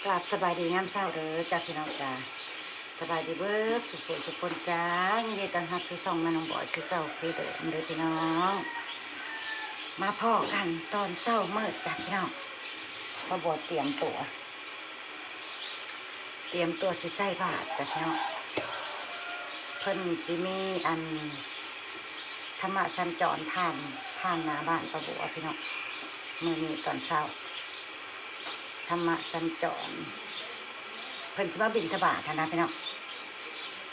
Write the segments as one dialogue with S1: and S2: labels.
S1: กราบสบายดีงามเช้าเด้อจ้าพี่น้องจ้าสบายดีเบิดทุกคนจ้ายินดีต้อนรับคือส่องแม่น้องบอยคือเช้าคือเด้อพี่น้องมาพ่อกันตอนเช้ามืดจ้าพี่น้องมาบวชเตรียมตัวสิใส่บาตรจ้าพี่น้องเพิ่นสิมีอันธรรมะสัญจรผ่านหน้าบ้านประบัวพี่น้องมื้อนี้ตอนเช้าธรรมะสัญจรเพิ่นสิมาบิณฑบาตนะพี่น้อง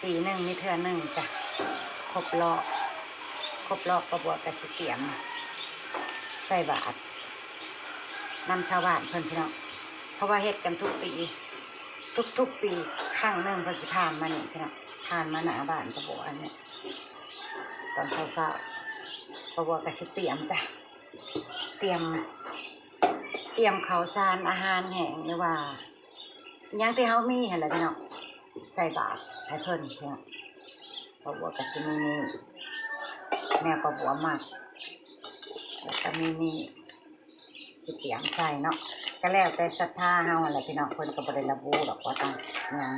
S1: ปีหนึ่งมีเทื่อหนึ่งจ้ะครบรอบประบัวกสิเตรียมใส่บาตรนำชาวบ้านเพิ่นพี่น้องเพราะว่าเฮ็ดกันทุกปีครั้งหนึ่งเพิ่นสิผ่านมานี่พี่น้องผ่านมาหน้าบ้านประบัวเนี่ยตอนเช้าประบัวกสิเตรียมจ้ะเตรียมข้าวสารอาหารแห้งหรือว่าอย่างที่เฮามีหั่นแหละพี่น้องใส่บาตรให้เพิ่นพี่น้องประบัวกสิมีนี่แม่ประบัวมากแล้วก็มีนี่สิเตรียมใส่เนาะก็แล้วแต่ศรัทธาเฮาหั่นแหละพี่น้องเพิ่นก็บ่ได้ระบุหรอกว่าต้องหยัง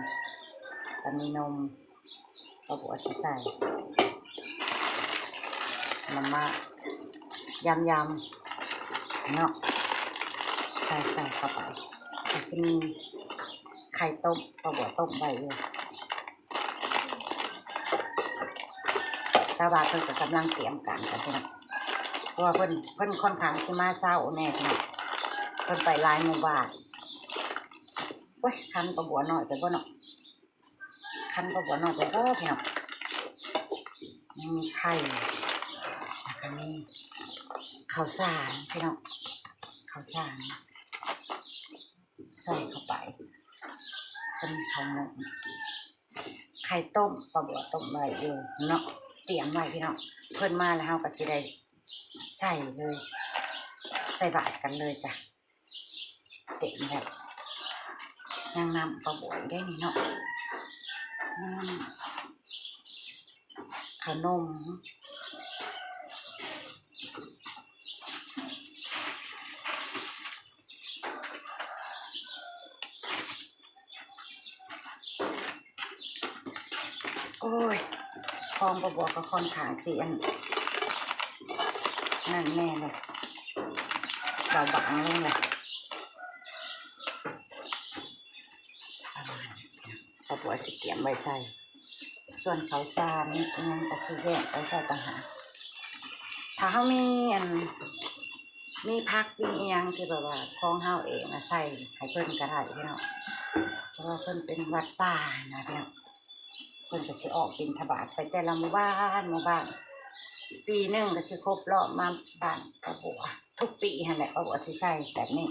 S1: ก็มีนมประบัวสิใส่น้ำมายำเนาะใส่เข้าไปก็จะมีไข่ต้มประบัวต้มไว้เลยชาวบ้านเพิ่นก็กำลังเตรียมกันพี่น้องเพราะว่าเพิ่นค่อนข้างสิมาเช้าแน่พี่น้องเพิ่นไปหลายหมู่บ้านโอ้ยคันประบัวน้อยแต่บ่เนาะคันประบัวน้อยแต่บ่พี่น้องมีไข่แล้วก็มีข้าวสารพี่น้องข้าวสารใส่เข้าไปเป็นข้าวหมกไข่ต้มประบัวต้มไว้อยู่เนาะเตรียมไว้พี่น้องเพิ่นมาแล้วเฮาก็สิได้ใส่เลยใส่บาตรกันเลยจ้ะเต็มแบบนางนำประบัวได้นี่เนาะขนมโอ้ยคลองประบัวก็ค่อนข้างสิอันนั่นแน่เลยเบาบางลงเลยประบัวสิเตรียมไว้ใส่ส่วนข้าวสารยังก็สิแยกไว้ใส่ต่างหากถ้าเฮามีพักมีอีหยังที่แบบว่าของเฮาเองใส่ให้เพิ่นก็ได้พี่น้องเพราะว่าเพิ่นเป็นวัดป่านะพี่น้องเพิ่นก็สิออกบิณฑบาตไปแต่ละหมู่บ้านปีหนึ่งก็สิครบรอบมาบ้านประบัวทุกปีหั่นแหละประบัวสิใส่แบบนี้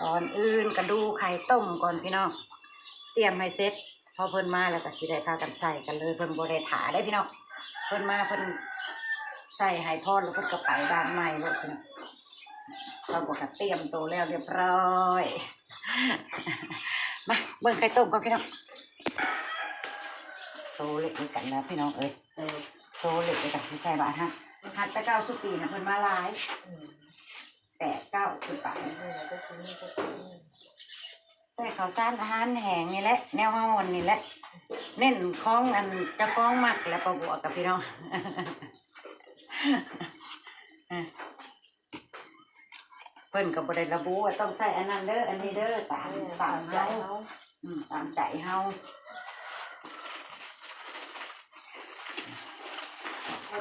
S1: ก่อนอื่นก็ดูไข่ต้มก่อนพี่น้องเตรียมให้เสร็จพอเพิ่นมาแล้วก็สิได้พากันใส่กันเลยเพิ่นบ่ได้ถาได้พี่น้องเพิ่นมาเพิ่นใส่ให้พอแล้วเพิ่นก็ไปบ้านใหม่แล้วพี่น้องเราบอกว่าเตรียมตัวแล้วเรียบร้อยมาเบิ่งไข่ต้มก่อนพี่น้องโซเล็กด้วยกันนะพี่น้องเอ้ยโซเล็กด้วยกันที่ใส่บาตรฮะหัดไป9 สุปีนะเพิ่นมาหลาย8 9 สุดไปแต่ข้าวสารอาหารแห้งนี่แหละแนวเฮานี่แหละเน้นของอันเจ้าของมักและประบัวกับพี่น้องเพิ่นก็บ่ได้ระบุว่าต้องใส่อันนั้นเด้ออันนี้เด้อตามใจเฮาตามใจเฮา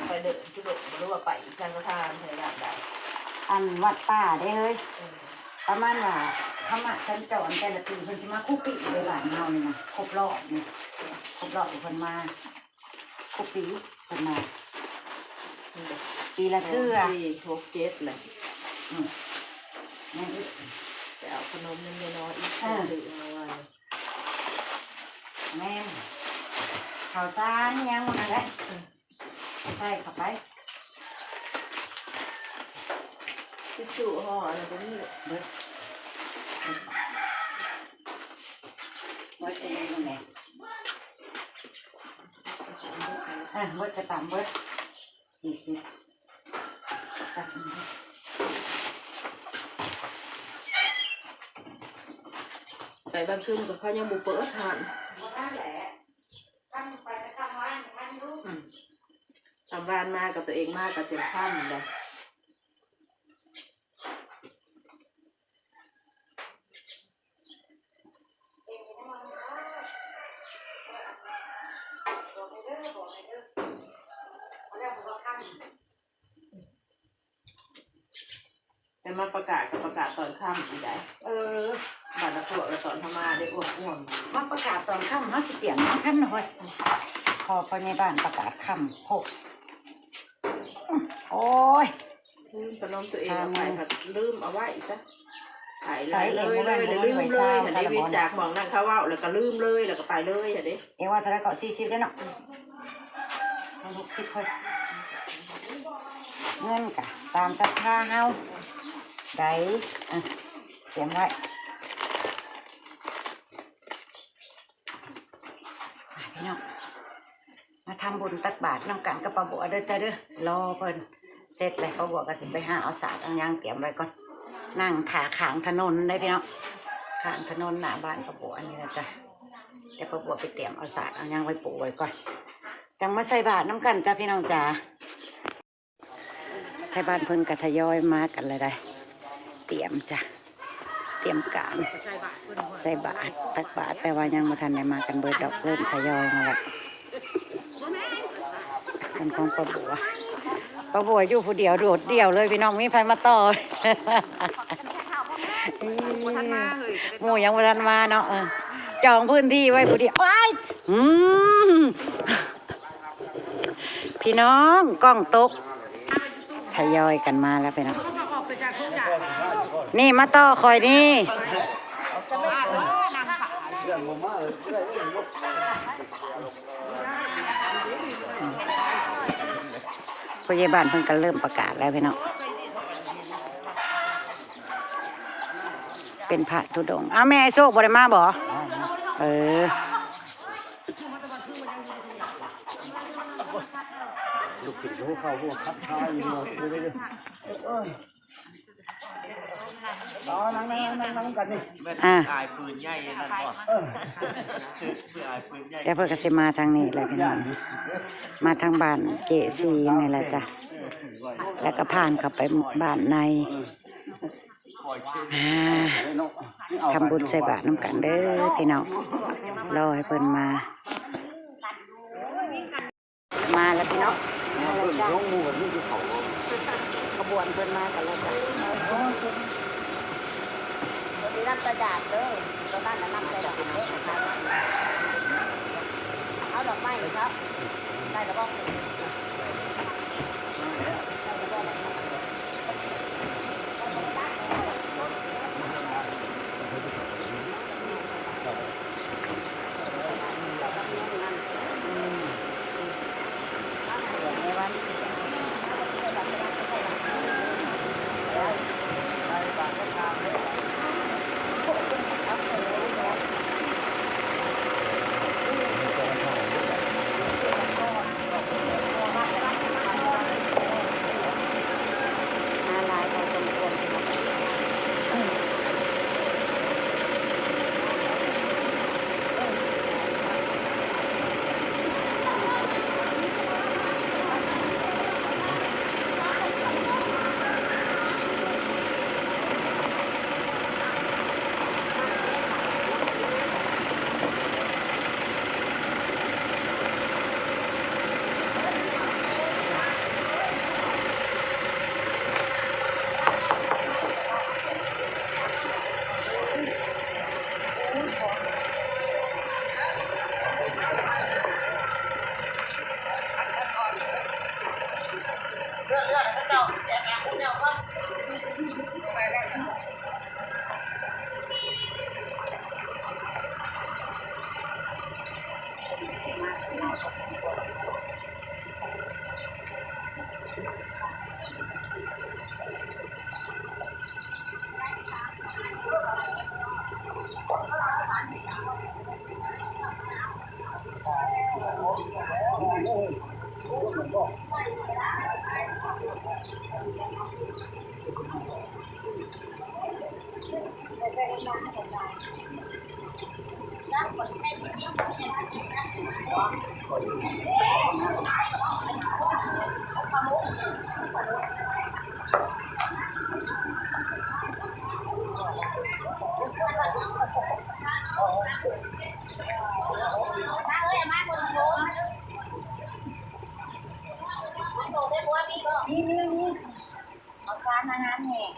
S2: ไปเดินที่บอกรู้ว่าไปจันทร์ทานเธออยากได้
S1: อันวัดป่าได้เฮ้ยประมาณว่าธรรมะสัญจรแต่ละปีเพิ่นสิมาคู่ปีเลยหลานเฮานี่นะครบรอบที่เพิ่นมาคู่ปีเพิ่นมาปีละเทื่อ
S2: 6 7เลย
S1: นี่
S2: แต่เอาขนมมันน้อยอีกหรือเอาไว้
S1: แม่ข้าวสารยังนั่นแหละใส่เข้าไป
S2: ทิชชู่ห่ออะไรพวกนี้
S1: เบิดเป็นยังไงเบิดจะตามเบิด40ตัก
S2: ไปบางคืนกับเขายังบุเปิดทาน
S1: นั่นแหละท่านไปทำวันท่านรู้
S2: ทำบ้านมากับตัวเองมากกับเต็มข้ามเลยแต่มาประกาศกับประกาศตอนค่ำอีกได้บัตรละตัวกับตอนทำมาได้อ้วน
S1: มาประกาศตอนค่ำเขาสิเตรียมน้องท่านหน่อยพอไปในบ้านประกาศค่ำ6โอ้ย
S2: ขนมตัวเองเอาไปครับลืมเอาไว้ซะขายเลยลืมเลยเห็นได้วิจากมองนั่งข้าวว่าแล้วก็ลืมเลยแล้วก็ไปเลยเห็นดิ
S1: เอว่าเท่าไรก็40ได้เนาะ60ค่อยเงินกะตามศรัทธาเฮาได้เตรียมไว้พี่น้องมาทำบุญตักบาตรน้ำกันกับป้าบัวเด้อเด้อรอเพิ่นเสร็จแล้วป้าบัวก็สิไปหาเอาสาดเอายางเตรียมไว้ก่อนนั่งขาขางถนนได้พี่น้องขางถนนหน้าบ้านป้าบัวอันนี้นะจ๊ะเดี๋ยวป้าบัวไปเตรียมเอาสาดเอายางไว้ปูไว้ก่อนจังมาใส่บาตรน้ำกันจ้ะพี่น้องจ๋าไทยบ้านเพิ่นก็ทยอยมากันเลยได้เตรียมจ้ะเตรียมการใส่บาตรตักบาตรแต่ว่ายังมาทันได้มากันเบิดดอกเริ่มทยอยมาแล้วเป็นของป้าบัวอยู่ผู้เดียวโดดเดี่ยวเลยพี่น้องมีไฟมาต่อหมู่ยังมาทันมาเนาะจองพื้นที่ไว้ผู้เดียวพี่น้องกล้องตกทยอยกันมาแล้วพี่น้องนี่มาต่อคอยนี่พยาบาลเพิ่งกันเริ่มประกาศแล้วพี่น้องเป็นพระธุดงค์แม่โชคบริมาบ่
S3: ลูกศิษย์เขาพวกคับท้ายอยู่เลยนั่งกันนี่
S1: อายปืนใหญ่นั่นก่อนอายปืนใหญ่แต่เพื่อนก็จะมาทางนี้เลยพี่น้องมาทางบ้านเกษีนี่แหละจ้ะแล้วก็ผ่านเข้าไปบ้านในทำบุญใส่บาตรน้ำกันเด้อพี่น้องรอให้เพิ่นมาแล้วพี่น้องขบวนเพิ่นมากันแล้วจ้ะมีน้ำกระดาษเด้อตอนนั้นน้ำกระดาษเด้อเอาดอกไม้ครับได้แล้วก็ นี่เอาจานอาหารแห้ง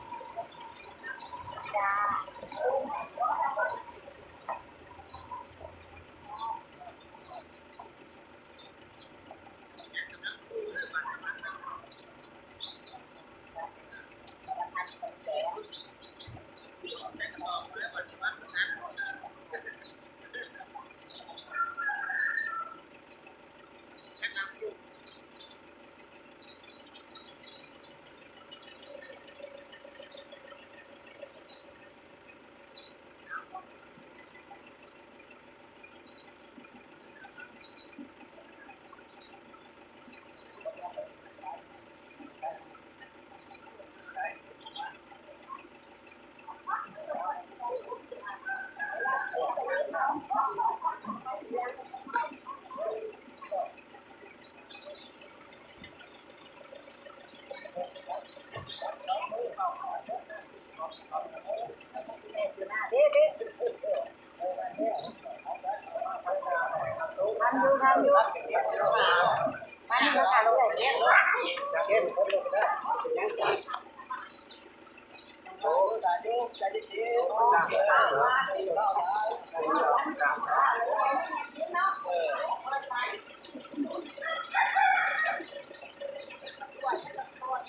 S1: จ้า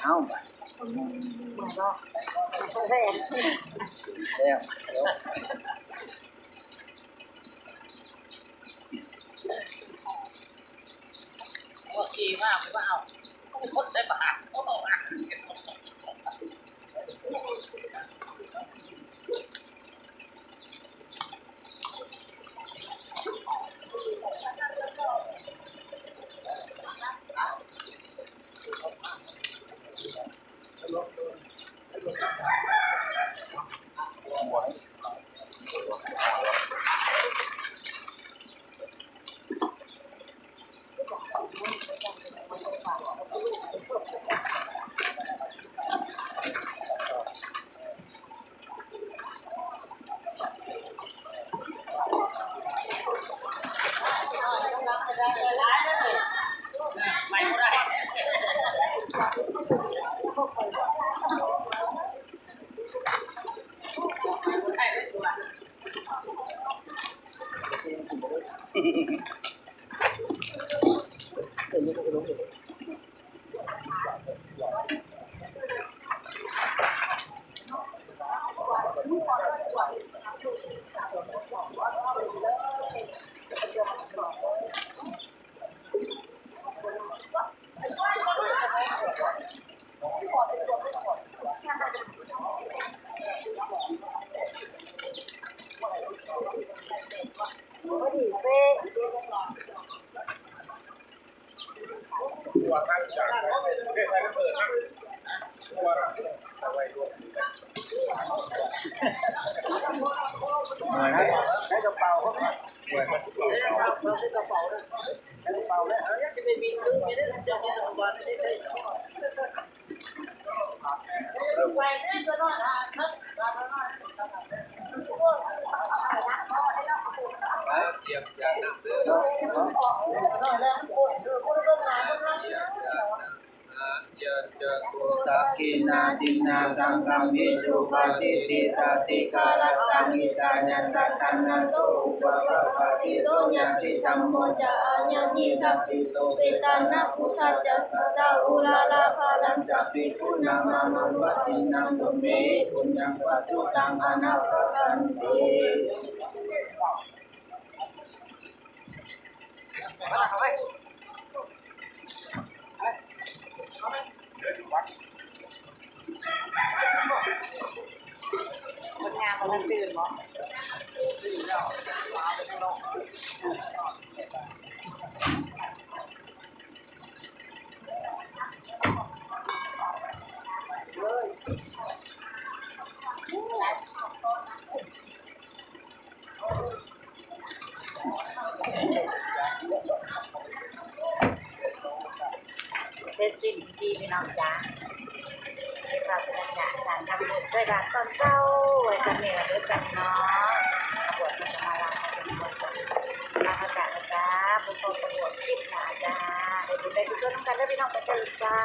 S3: เอาแล้ว
S4: โอเคมากเลยว่าเอาคนใส่บาตรเขาบอกว่าไม่ได้
S3: หน่วยได้กระเป๋าเขาหน่วยมันกระเป๋าเลยกระเป๋าเลย
S4: จะไปบินคือไม่ได้จะไปทำวันได้เลยไปได้ก็รอดครับ
S3: เจียบยาน้ำเด้อจะกุตะกินาดินาสังฆมิสุปฏิทิตาติกาลตังอิตานัสสัตตันนโสอุปปะติโสยันติธัมโมจะอัญญติตัสสิโตเปตานะปุสัจจะตาอุลาลาภาลังสัพพิปุณังอานุวัตินังตุเมปุญญังวัสุตังอนาภคันติ
S1: คนงานมันตื่นมั้ง พี่น้องจ้าเรียกว่าเป็นการทำบุญด้วยบาตรตอนเช้าไว้กันเนี่ยด้วยกันเนาะบวชมันจะมาลาเป็นคนก่อนลาพระจากจ้าผู้คนประบวชคิดหนาจ้าได้บุญได้บุญด้วยน้องกันได้พี่น้องไปเจอจ้า